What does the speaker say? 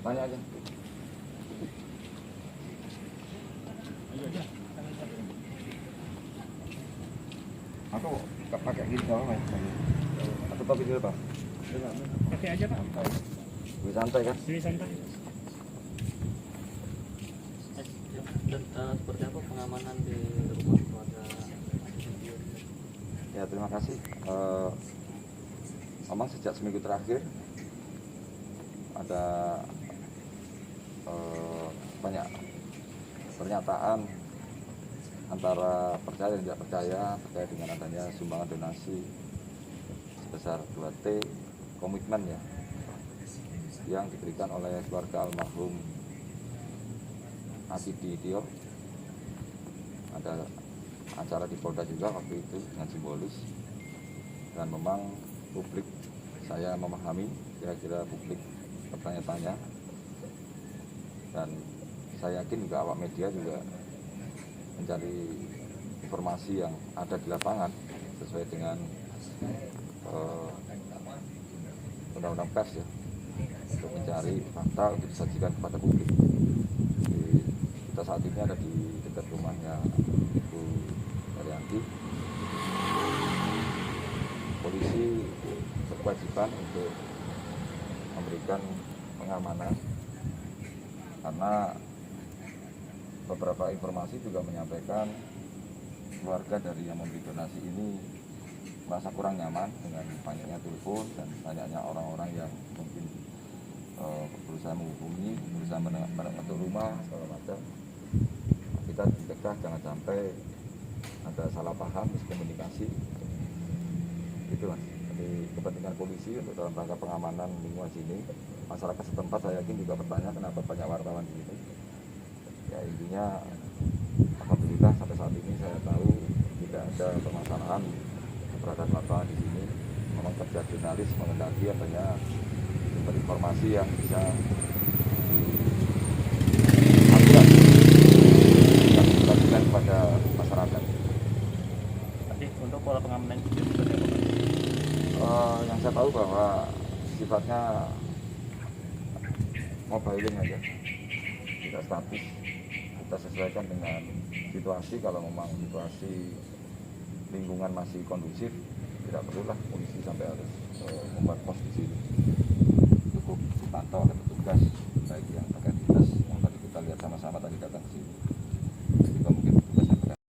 Tanya aja. Aku pakai gini nggak apa-apa. Atau topi dulu Pak? Pakai aja Pak. Lebih santai kan? Lebih santai. Seperti apa pengamanan di rumah keluarga? Ya terima kasih. Memang sejak seminggu terakhir ada banyak pernyataan antara percaya dan tidak percaya terkait dengan adanya sumbangan donasi sebesar 2T komitmen ya yang diberikan oleh keluarga almarhum Asidi Tio. Ada acara di Polda juga waktu itu dengan simbolis, dan memang publik, saya memahami kira-kira publik bertanya-tanya, dan saya yakin juga awak media juga mencari informasi yang ada di lapangan sesuai dengan undang-undang pers ya, untuk mencari fakta untuk disajikan kepada publik. Jadi, kita saat ini ada di dekat rumahnya Ibu Haryanti. Polisi berkewajiban untuk memberikan pengamanan karena beberapa informasi juga menyampaikan keluarga dari yang memberi donasi ini merasa kurang nyaman dengan banyaknya telepon dan banyaknya orang-orang yang mungkin berusaha menghubungi, berusaha menutup rumah segala macam. Kita dicegah jangan sampai ada salah paham, miskomunikasi. Itu Mas. Jadi kepentingan polisi untuk dalam rangka pengamanan lingkungan sini, masyarakat setempat saya yakin juga bertanya kenapa banyak wartawan di sini. Ya intinya alhamdulillah sampai saat ini saya tahu tidak ada permasalahan keberadaan wartawan di sini. Memang kerja jurnalis mengendaki adanya sumber informasi yang bisa dibagikan kepada masyarakat. Tadi untuk pola pengamanan itu seperti apa? Yang saya tahu bahwa sifatnya mobiling aja, tidak statis. Kita sesuaikan dengan situasi. Kalau memang situasi lingkungan masih kondusif, tidak perlulah polisi sampai harus membuat pos di sini. Cukup dipantau oleh petugas, baik yang terkait dinas yang tadi kita lihat sama-sama tadi datang ke sini. Juga mungkin petugas yang terkait.